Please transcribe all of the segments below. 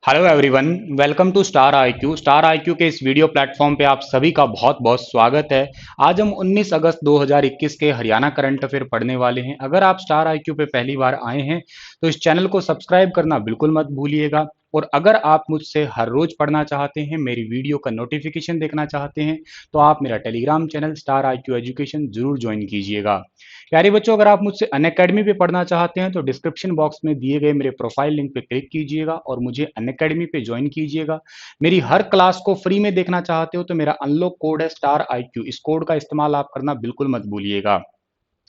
Hello everyone, welcome to Star IQ. Star IQ के इस video platform पे आप सभी का बहुत बहुत स्वागत है। आज हम 19 अगस्त 2021 के हरियाणा करंट अफेयर पढ़ने वाले हैं। अगर आप स्टार आईक्यू पे पहली बार आए हैं तो इस चैनल को सब्सक्राइब करना बिल्कुल मत भूलिएगा। और अगर आप मुझसे हर रोज पढ़ना चाहते हैं, मेरी वीडियो का नोटिफिकेशन देखना चाहते हैं, तो आप मेरा Telegram channel star IQ education जरूर ज्वाइन कीजिएगा। प्यारे बच्चों, अगर आप मुझसे अनअकैडमी पे पढ़ना चाहते हैं तो डिस्क्रिप्शन बॉक्स में दिए गए मेरे प्रोफाइल लिंक पे क्लिक कीजिएगा और मुझे अनअकैडमी पे ज्वाइन कीजिएगा। मेरी हर क्लास को फ्री में देखना चाहते हो तो मेरा अनलॉक कोड है स्टार आई क्यू। इस कोड का इस्तेमाल आप करना बिल्कुल मत भूलिएगा।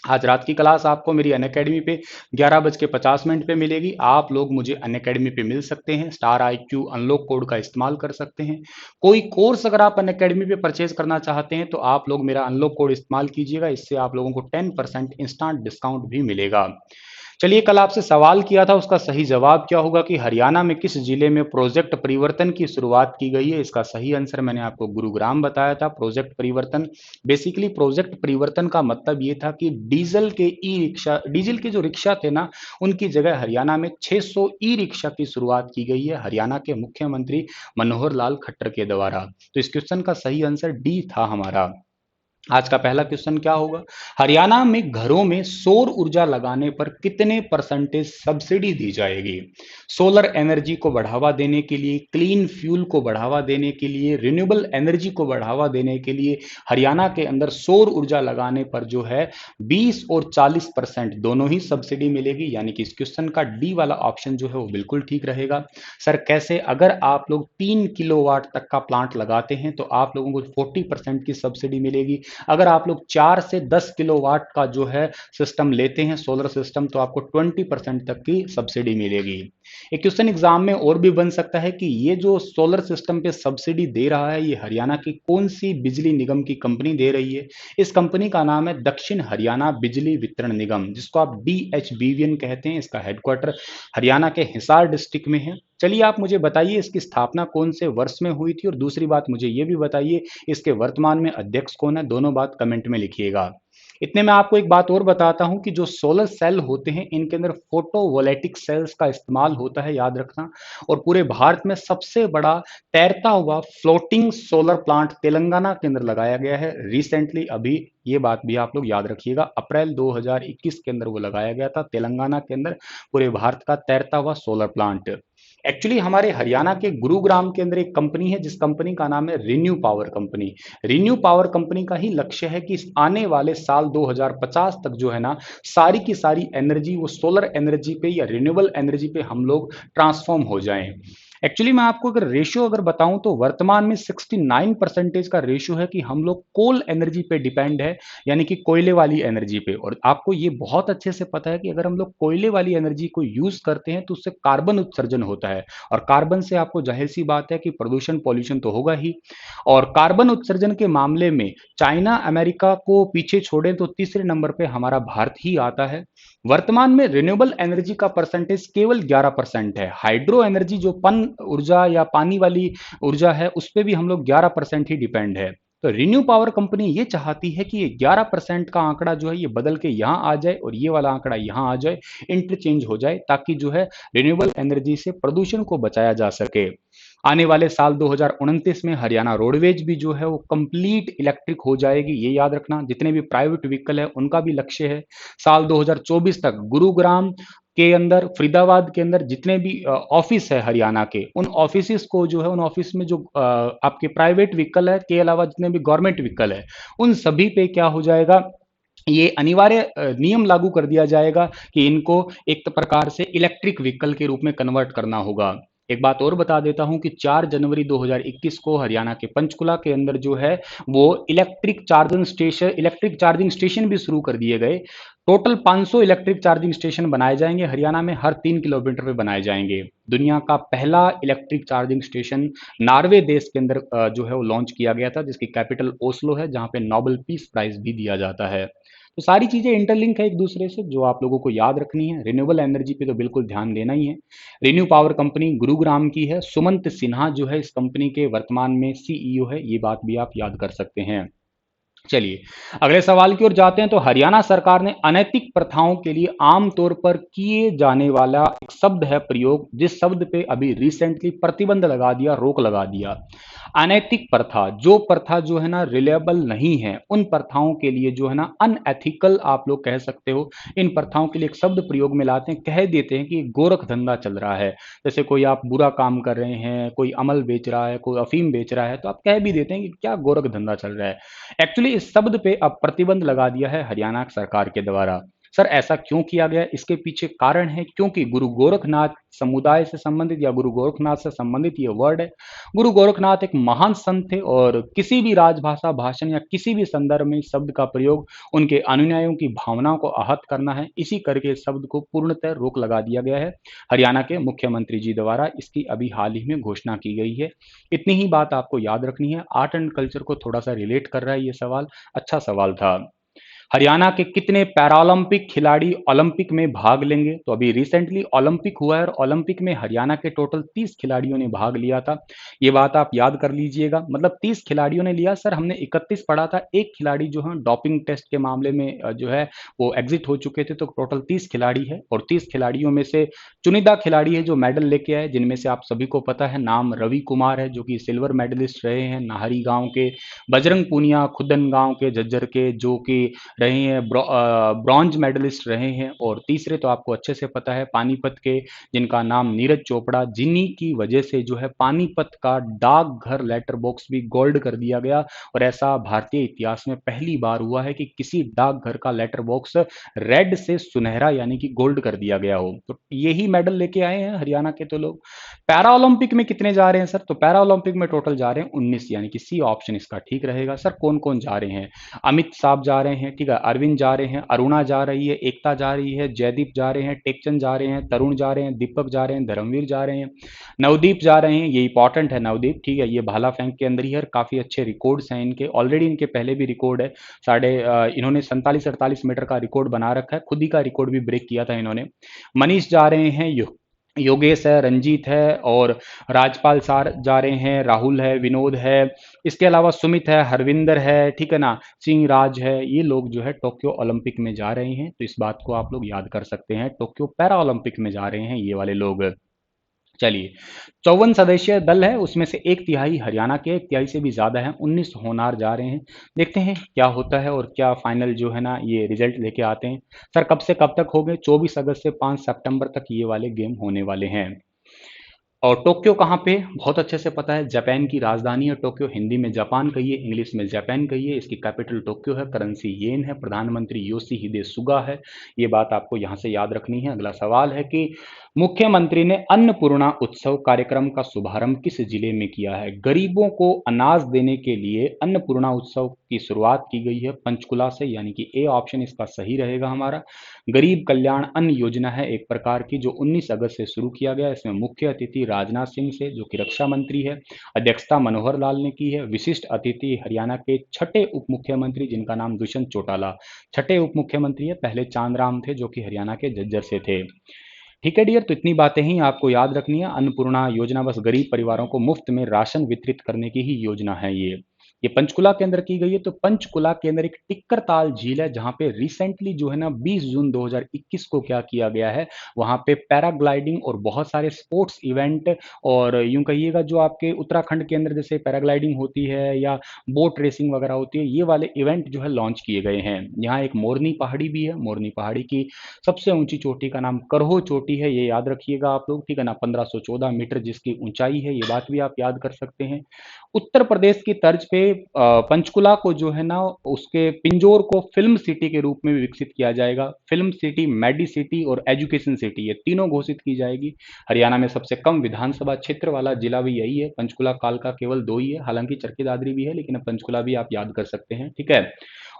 आज रात की क्लास आपको मेरी अनअकैडमी पे 11:50 पे मिलेगी। आप लोग मुझे अनअकैडमी पे मिल सकते हैं, star I Q unlock code का इस्तेमाल कर सकते हैं। कोई कोर्स अगर आप अनअकैडमी पे परचेज करना चाहते हैं तो आप लोग मेरा अनलॉक कोड इस्तेमाल कीजिएगा। इससे आप लोगों को 10% इंस्टांट डिस्काउंट भी मिलेगा। चलिए, कल आपसे सवाल किया था, उसका सही जवाब क्या होगा कि हरियाणा में किस जिले में प्रोजेक्ट परिवर्तन की शुरुआत की गई है। इसका सही आंसर मैंने आपको गुरुग्राम बताया था। प्रोजेक्ट परिवर्तन, बेसिकली प्रोजेक्ट परिवर्तन का मतलब ये था कि डीजल के जो रिक्शा थे ना, उनकी जगह हरियाणा में 600 ई रिक्शा की शुरुआत की गई है हरियाणा के मुख्यमंत्री मनोहर लाल खट्टर के द्वारा। तो इस क्वेश्चन का सही आंसर डी था हमारा। आज का पहला क्वेश्चन क्या होगा? हरियाणा में घरों में सौर ऊर्जा लगाने पर कितने परसेंटेज सब्सिडी दी जाएगी? सोलर एनर्जी को बढ़ावा देने के लिए, क्लीन फ्यूल को बढ़ावा देने के लिए, रिन्यूएबल एनर्जी को बढ़ावा देने के लिए हरियाणा के अंदर सौर ऊर्जा लगाने पर जो है 20 और 40% दोनों ही सब्सिडी मिलेगी। यानी कि इस क्वेश्चन का डी वाला ऑप्शन जो है वो बिल्कुल ठीक रहेगा। सर कैसे? अगर आप लोग 3 किलोवाट तक का प्लांट लगाते हैं तो आप लोगों को 40% की सब्सिडी मिलेगी। अगर आप लोग 4 से 10 किलोवाट का जो है सिस्टम लेते हैं, सोलर सिस्टम, तो आपको 20% तक की सब्सिडी मिलेगी। एक क्वेश्चन एग्जाम में और भी बन सकता है कि ये जो सोलर सिस्टम पे सब्सिडी दे रहा है, ये हरियाणा की कौन सी बिजली निगम की कंपनी दे रही है? इस कंपनी का नाम है दक्षिण हरियाणा बिजली वितरण निगम, जिसको आप DHBVN कहते हैं। इसका हेडक्वार्टर हरियाणा के हिसार डिस्ट्रिक्ट में है। चलिए, आप मुझे बताइए इसकी स्थापना कौन से वर्ष में हुई थी, और दूसरी बात मुझे ये भी बताइए इसके वर्तमान में अध्यक्ष कौन है। दोनों बात कमेंट में लिखिएगा। इतने में आपको एक बात और बताता हूं कि जो सोलर सेल होते हैं, इनके अंदर फोटोवोल्टिक सेल्स का इस्तेमाल होता है, याद रखना। और पूरे भारत में सबसे बड़ा तैरता हुआ फ्लोटिंग सोलर प्लांट तेलंगाना के अंदर लगाया गया है रिसेंटली। अभी ये बात भी आप लोग याद रखिएगा, अप्रैल 2021 के अंदर वो लगाया गया था तेलंगाना के अंदर, पूरे भारत का तैरता हुआ सोलर प्लांट। एक्चुअली हमारे हरियाणा के गुरुग्राम के अंदर एक कंपनी है जिस कंपनी का नाम है renew power company. Renew power company का ही लक्ष्य है कि इस आने वाले साल 2050 तक जो है ना, सारी की सारी एनर्जी वो सोलर एनर्जी पे या रिन्यूएबल एनर्जी पे हम लोग ट्रांसफॉर्म हो जाएं। एक्चुअली मैं आपको अगर रेशियो अगर बताऊं तो वर्तमान में 69% का रेशियो है कि हम लोग कोल एनर्जी पे डिपेंड है, यानी कि कोयले वाली एनर्जी पे। और आपको ये बहुत अच्छे से पता है कि अगर हम लोग कोयले वाली एनर्जी को यूज करते हैं तो उससे कार्बन उत्सर्जन होता है, और कार्बन से आपको जाहिर सी बात है कि प्रदूषण पॉल्यूशन तो होगा ही। और कार्बन उत्सर्जन के मामले में चाइना अमेरिका को पीछे छोड़े तो तीसरे नंबर पे हमारा भारत ही आता है। वर्तमान में रिन्यूएबल एनर्जी का परसेंटेज केवल 11% है। हाइड्रो एनर्जी जो पन ऊर्जा या पानी वाली ऊर्जा है, उस पर भी हम लोग 11% ही डिपेंड है। तो रिन्यू पावर कंपनी ये चाहती है कि ये 11% का आंकड़ा जो है ये बदल के यहाँ आ जाए और ये वाला आंकड़ा यहाँ आ जाए, इंटरचेंज हो जाए, ताकि जो है रिन्यूएबल एनर्जी से प्रदूषण को बचाया जा सके। आने वाले साल 2029 में हरियाणा रोडवेज भी जो है वो कंप्लीट इलेक्ट्रिक हो जाएगी, ये याद रखना। जितने भी प्राइवेट व्हीकल है उनका भी लक्ष्य है साल 2024 तक गुरुग्राम के अंदर, फरीदाबाद के अंदर जितने भी ऑफिस है हरियाणा के, उन ऑफिस को जो है, उन ऑफिस में जो आपके प्राइवेट व्हीकल है के अलावा जितने भी गवर्नमेंट व्हीकल है, उन सभी पे क्या हो जाएगा, ये अनिवार्य नियम लागू कर दिया जाएगा कि इनको एक प्रकार से इलेक्ट्रिक व्हीकल के रूप में कन्वर्ट करना होगा। एक बात और बता देता हूं कि 4 जनवरी 2021 को हरियाणा के पंचकुला के अंदर जो है वो इलेक्ट्रिक चार्जिंग स्टेशन भी शुरू कर दिए गए। टोटल 500 इलेक्ट्रिक चार्जिंग स्टेशन बनाए जाएंगे हरियाणा में, हर 3 किलोमीटर पे बनाए जाएंगे। दुनिया का पहला इलेक्ट्रिक चार्जिंग स्टेशन नॉर्वे देश के अंदर जो है वो लॉन्च किया गया था, जिसकी कैपिटल ओस्लो है, जहां पे नोबेल पीस प्राइज भी दिया जाता है। तो सारी चीजें इंटरलिंक है एक दूसरे से, जो आप लोगों को याद रखनी है। रिन्यूएबल एनर्जी पे तो बिल्कुल ध्यान देना ही है। रिन्यू पावर कंपनी गुरुग्राम की है। सुमंत सिन्हा जो है इस कंपनी के वर्तमान में CEO है, ये बात भी आप याद कर सकते हैं। चलिए, अगले सवाल की ओर जाते हैं। तो हरियाणा सरकार ने अनैतिक प्रथाओं के लिए आमतौर पर किए जाने वाला एक शब्द है प्रयोग, जिस शब्द पे अभी रिसेंटली प्रतिबंध लगा दिया, रोक लगा दिया। अनैतिक प्रथा, जो प्रथा जो है ना रिलेबल नहीं है, उन प्रथाओं के लिए जो है ना अनएथिकल आप लोग कह सकते हो, इन प्रथाओं के लिए एक शब्द प्रयोग में लाते हैं, कह देते हैं कि गोरख धंधा चल रहा है। जैसे कोई आप बुरा काम कर रहे हैं, कोई अमल बेच रहा है, कोई अफीम बेच रहा है, तो आप कह भी देते हैं कि क्या गोरख धंधा चल रहा है। एक्चुअली इस शब्द पे अब प्रतिबंध लगा दिया है हरियाणा सरकार के द्वारा। सर ऐसा क्यों किया गया? इसके पीछे कारण है क्योंकि गुरु गोरखनाथ समुदाय से संबंधित या गुरु गोरखनाथ से संबंधित ये वर्ड है। गुरु गोरखनाथ एक महान संत थे और किसी भी राजभाषा भाषण या किसी भी संदर्भ में इस शब्द का प्रयोग उनके अनुयायियों की भावनाओं को आहत करना है, इसी करके इस शब्द को पूर्णतः रोक लगा दिया गया है हरियाणा के मुख्यमंत्री जी द्वारा। इसकी अभी हाल ही में घोषणा की गई है। इतनी ही बात आपको याद रखनी है। आर्ट एंड कल्चर को थोड़ा सा रिलेट कर रहा है ये सवाल, अच्छा सवाल था। हरियाणा के कितने पैरालंपिक खिलाड़ी ओलंपिक में भाग लेंगे? तो अभी रिसेंटली ओलंपिक हुआ है और ओलंपिक में हरियाणा के टोटल 30 खिलाड़ियों ने भाग लिया था। ये बात आप याद कर लीजिएगा, मतलब 30 खिलाड़ियों ने लिया। सर हमने 31 पढ़ा था, एक खिलाड़ी जो है डोपिंग टेस्ट के मामले में जो है वो एग्जिट हो चुके थे, तो टोटल 30 खिलाड़ी है और 30 खिलाड़ियों में से चुनिंदा खिलाड़ी है जो मेडल लेके आए, जिनमें से आप सभी को पता है नाम रवि कुमार है जो कि सिल्वर मेडलिस्ट रहे हैं नाहरी गांव के, बजरंग पूनिया खुदन गांव के झज्जर के जो कि रहे हैं ब्रॉन्ज मेडलिस्ट रहे हैं। और तीसरे तो आपको अच्छे से पता है पानीपत के, जिनका नाम नीरज चोपड़ा, जिन्हीं की वजह से जो है पानीपत का डाकघर लेटर बॉक्स भी गोल्ड कर दिया गया। और ऐसा भारतीय इतिहास में पहली बार हुआ है कि किसी डाकघर का लेटर बॉक्स रेड से सुनहरा यानी कि गोल्ड कर दिया गया हो। तो यही मेडल लेके आए हैं हरियाणा के तो लोग। पैरा ओलंपिक में कितने जा रहे हैं सर? तो पैरा ओलंपिक में टोटल जा रहे हैं 19, यानी कि सी ऑप्शन इसका ठीक रहेगा। सर कौन कौन जा रहे हैं? अमित साहब जा रहे हैं, ठीक है, अरविंद जा रहे हैं, अरुणा जा रही है, एकता जा रही है, जयदीप जा रहे हैं, टेकचंद जा रहे हैं, तरुण जा रहे हैं, दीपक जा रहे हैं, धर्मवीर जा रहे हैं, नवदीप जा रहे हैं। ये इंपॉर्टेंट है नवदीप, ठीक है, ये भाला फेंक के अंदर ही है, काफी अच्छे रिकॉर्ड्स हैं इनके, ऑलरेडी इनके पहले भी रिकॉर्ड है। इन्होंने 47-48 मीटर का रिकॉर्ड बना रखा है, खुद ही का रिकॉर्ड भी ब्रेक किया था इन्होंने। मनीष जा रहे हैं, योगेश है, रंजीत है और राजपाल सार जा रहे हैं, राहुल है, विनोद है, इसके अलावा सुमित है, हरविंदर है, ठीक है ना, सिंह राज है। ये लोग जो है टोक्यो ओलंपिक में जा रहे हैं, तो इस बात को आप लोग याद कर सकते हैं। टोक्यो पैरा ओलंपिक में जा रहे हैं ये वाले लोग। चलिए, 54 सदस्यीय दल है, उसमें से एक तिहाई हरियाणा के, एक तिहाई से भी ज्यादा है, 19 होनार जा रहे हैं। देखते हैं क्या होता है और क्या फाइनल जो है ना ये रिजल्ट लेके आते हैं। सर कब से कब तक हो गए? 24 अगस्त से 5 सितंबर तक ये वाले गेम होने वाले हैं। और टोक्यो कहाँ पे? बहुत अच्छे से पता है, जापान की राजधानी है टोक्यो। हिंदी में जापान कहिए, इंग्लिश में जापान कहिए। इसकी कैपिटल टोक्यो है, करेंसी येन है, प्रधानमंत्री योशिहिदे सुगा है। ये बात आपको यहाँ से याद रखनी है। अगला सवाल है कि मुख्यमंत्री ने अन्नपूर्णा उत्सव कार्यक्रम का शुभारंभ किस जिले में किया है? गरीबों को अनाज देने के लिए अन्नपूर्णा उत्सव की शुरुआत की गई है पंचकुला से, यानी कि ए ऑप्शन इसका सही रहेगा हमारा। गरीब कल्याण अन्न योजना है एक प्रकार की, जो 19 अगस्त से शुरू किया गया। इसमें मुख्य अतिथि राजनाथ सिंह से, जो कि रक्षा मंत्री है। अध्यक्षता मनोहर लाल ने की है। विशिष्ट अतिथि हरियाणा के छठे उप मुख्यमंत्री, जिनका नाम दुष्यंत चौटाला छठे उप मुख्यमंत्री है, पहले चांदराम थे जो कि हरियाणा के झज्जर से थे। ठीक है डियर, तो इतनी बातें ही आपको याद रखनी है। अन्नपूर्णा योजना बस गरीब परिवारों को मुफ्त में राशन वितरित करने की ही योजना है ये पंचकुला के अंदर की गई है। तो पंचकुला के अंदर एक टिक्कर ताल झील है, जहां पे रिसेंटली जो है ना 20 जून 2021 को क्या किया गया है, वहां पे पैराग्लाइडिंग और बहुत सारे स्पोर्ट्स इवेंट, और यूं कहिएगा जो आपके उत्तराखंड के अंदर जैसे पैराग्लाइडिंग होती है या बोट रेसिंग वगैरह होती है, ये वाले इवेंट जो है लॉन्च किए गए हैं। यहाँ एक मोरनी पहाड़ी भी है, मोरनी पहाड़ी की सबसे ऊंची चोटी का नाम करहो चोटी है, ये याद रखिएगा आप लोग, ठीक है ना। 1514 मीटर जिसकी ऊंचाई है, ये बात भी आप याद कर सकते हैं। उत्तर प्रदेश की तर्ज पे पंचकुला को जो है ना उसके पिंजौर को फिल्म सिटी के रूप में भी विकसित किया जाएगा। फिल्म सिटी, मेडी सिटी और एजुकेशन सिटी, ये तीनों घोषित की जाएगी। हरियाणा में सबसे कम विधानसभा क्षेत्र वाला जिला भी यही है। पंचकुला कालका केवल 2 ही है, हालांकि चरखी दादरी भी है, लेकिन पंचकुला भी आप याद कर सकते हैं, ठीक है।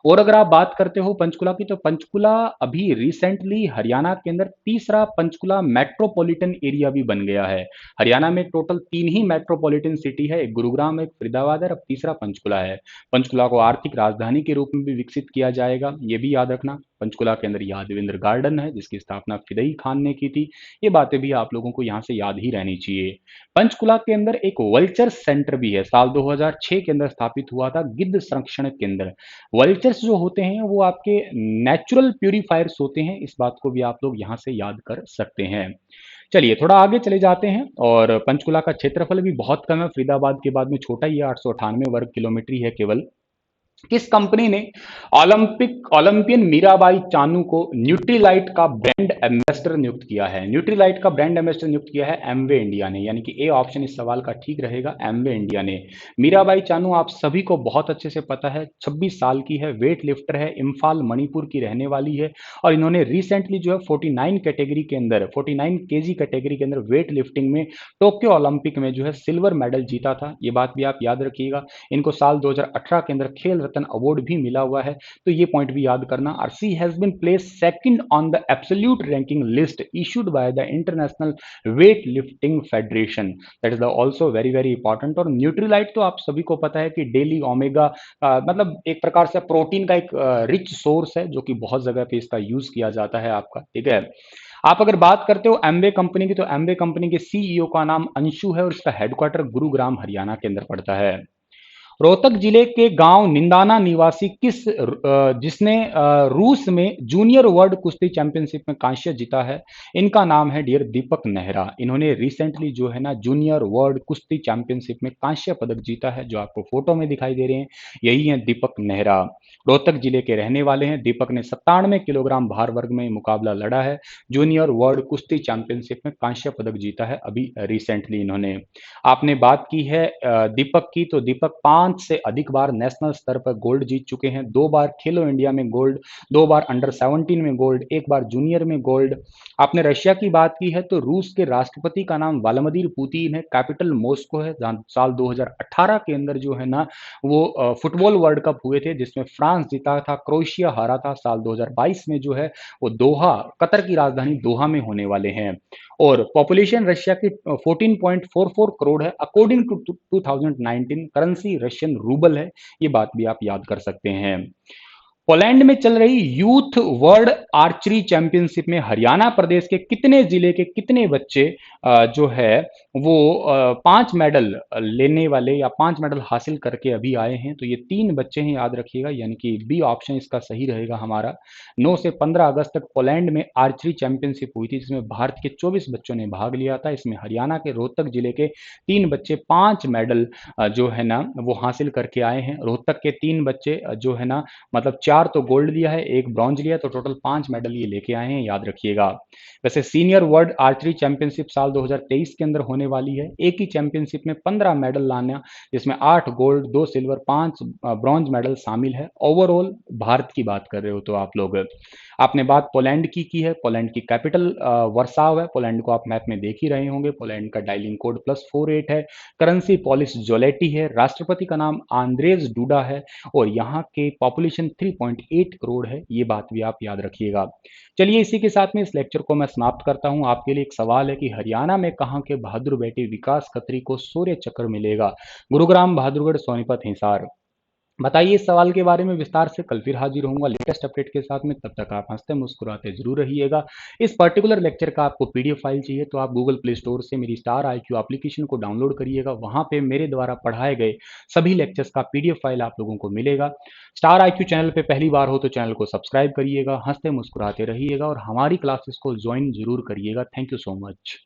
और अगर आप बात करते हो पंचकुला की, तो पंचकुला अभी रिसेंटली हरियाणा के अंदर तीसरा पंचकुला मेट्रोपॉलिटन एरिया भी बन गया है। हरियाणा में टोटल 3 ही मेट्रोपॉलिटन सिटी है, एक गुरुग्राम, एक फरीदाबाद है, अब तीसरा पंचकुला है। पंचकुला को आर्थिक राजधानी के रूप में भी विकसित किया जाएगा, ये भी याद रखना। पंचकुला के अंदर यादवेंद्र गार्डन है जिसकी स्थापना फिदई खान ने की थी। ये बातें भी आप लोगों को यहाँ से याद ही रहनी चाहिए। पंचकुला के अंदर एक वल्चर सेंटर भी है, साल 2006 के अंदर स्थापित हुआ था गिद्ध संरक्षण केंद्र। वल्चर्स जो होते हैं वो आपके नेचुरल प्यूरीफायर्स होते हैं, इस बात को भी आप लोग यहाँ से याद कर सकते हैं। चलिए थोड़ा आगे चले जाते हैं। और पंचकुला का क्षेत्रफल भी बहुत कम है, फरीदाबाद के बाद में छोटा ही है, 898 वर्ग किलोमीटर ही है केवल। किस कंपनी ने ओलंपियन मीराबाई चानू को न्यूट्रीलाइट का ब्रांड एम्बेसडर नियुक्त किया है? न्यूट्रीलाइट का ब्रांड एम्बेसडर नियुक्त किया है एमवे इंडिया ने, यानी कि ए ऑप्शन इस सवाल का ठीक रहेगा, एमवे इंडिया ने। मीराबाई चानू आप सभी को बहुत अच्छे से पता है, 26 साल की है, वेट लिफ्टर है, इम्फाल मणिपुर की रहने वाली है। और इन्होंने रिसेंटली जो है 49 कैटेगरी के अंदर, 49 केजी कैटेगरी के अंदर वेट लिफ्टिंग में टोक्यो ओलंपिक में जो है सिल्वर मेडल जीता था। ये बात भी आप याद रखिएगा। इनको साल 2018 के अंदर खेल रत्न अवार्ड भी मिला हुआ है, तो ये पॉइंट भी याद करना। और she has been place second on the absolute ranking list issued by the international weightlifting federation, that is also very very important. और न्यूट्रीलाइट तो आप सभी को पता है कि डेली ओमेगा मतलब एक प्रकार से प्रोटीन का एक रिच सोर्स है जो कि बहुत जगह पे इसका यूज किया जाता है आपका, ठीक है। आप अगर बात करते हो एमवे कंपनी की, तो एमवे कंपनी के सीईओ का नाम अंशु है और इसका हेडक्वार्टर गुरुग्राम हरियाणा के अंदर पड़ता है। रोहतक जिले के गांव निंदाना निवासी जिसने रूस में जूनियर वर्ल्ड कुश्ती चैंपियनशिप में कांस्य जीता है, इनका नाम है डियर दीपक नेहरा। इन्होंने रिसेंटली जो है ना जूनियर वर्ल्ड कुश्ती चैंपियनशिप में कांस्य पदक जीता है, जो आपको फोटो में दिखाई दे रहे हैं, यही है दीपक नेहरा। रोहतक जिले के रहने वाले हैं। दीपक ने 97 किलोग्राम भार वर्ग में मुकाबला लड़ा है, जूनियर वर्ल्ड कुश्ती चैंपियनशिप में कांस्य पदक जीता है अभी रिसेंटली इन्होंने। आपने बात की है दीपक की, तो दीपक 5 से अधिक बार नेशनल स्तर पर गोल्ड जीत चुके हैं। 2 बार खेलो इंडिया में गोल्ड, 2 बार अंडर 17 में गोल्ड, 1 बार जूनियर में गोल्ड। आपने रशिया की बात की है, तो रूस के राष्ट्रपति का नाम व्लादिमीर पुतिन है, कैपिटल मॉस्को है, जहाँ साल 2018 के अंदर जो है ना वो फुटबॉल वर्ल्ड कप हुए थे जिसमें फ्रांस जीता था, क्रोएशिया हारा था। साल 2022 में जो है वो दोहा, कतर की राजधानी दोहा में होने वाले हैं। और पॉपुलेशन रशिया की 14.44 करोड़ है according to 2019। Currency Russian rouble है, ये बात भी आप याद कर सकते हैं। पोलैंड में चल रही यूथ वर्ल्ड आर्चरी चैंपियनशिप में हरियाणा प्रदेश के कितने जिले के कितने बच्चे जो है वो 5 मेडल लेने वाले या 5 मेडल हासिल करके अभी आए हैं? तो ये 3 बच्चे हैं, याद रखिएगा, यानी कि बी ऑप्शन इसका सही रहेगा हमारा। 9 से 15 अगस्त तक पोलैंड में आर्चरी चैंपियनशिप हुई थी जिसमें भारत के 24 बच्चों ने भाग लिया था। इसमें हरियाणा के रोहतक जिले के 3 बच्चे 5 मेडल जो है ना वो हासिल करके आए हैं। रोहतक के 3 बच्चे जो है ना मतलब 4 तो गोल्ड लिया है, 1 ब्रॉन्ज लिया, तो टोटल 5 मेडल ये लेके आए हैं, याद रखिएगा। वैसे सीनियर वर्ल्ड आर्चरी चैंपियनशिप साल 2023 के अंदर होने वाली है। एक ही चैंपियनशिप में 15 मेडल लाना, जिसमें 8 गोल्ड, 2 सिल्वर, 5 ब्रॉन्ज मेडल शामिल है। ओवरऑल भारत की बात कर रहे हो तो आप लोग। आपने बात पोलैंड की है। पोलैंड की कैपिटल वर्साव है। पोलैंड को आप मैप में देख ही रहे होंगे। पोलैंड का डायलिंग कोड +48 है। करेंसी पॉलिश जोलेटी है। राष्ट्रपति का नाम आंद्रेज डूडा है और यहाँ के पॉपुलेशन 3.8 करोड़ है, ये बात भी आप याद रखिएगा। चलिए इसी के साथ में इस लेक्चर को मैं समाप्त करता हूँ। आपके लिए एक सवाल है कि हरियाणा में कहाँ के बहादुर बेटे विकास खत्री को शौर्य चक्र मिलेगा? गुरुग्राम, बहादुरगढ़, सोनीपत, हिसार। बताइए इस सवाल के बारे में विस्तार से। कल फिर हाजिर होऊंगा लेटेस्ट अपडेट के साथ में, तब तक आप हंसते मुस्कुराते जरूर रहिएगा। इस पर्टिकुलर लेक्चर का आपको पीडीएफ फाइल चाहिए तो आप गूगल प्ले स्टोर से मेरी स्टार आईक्यू एप्लीकेशन को डाउनलोड करिएगा। वहां पे मेरे द्वारा पढ़ाए गए सभी लेक्चर्स का पीडीएफ फाइल आप लोगों को मिलेगा। स्टार आईक्यू चैनल पे पहली बार हो तो चैनल को सब्सक्राइब करिएगा, हंसते मुस्कुराते रहिएगा और हमारी क्लासेस को ज्वाइन जरूर करिएगा। Thank you so much.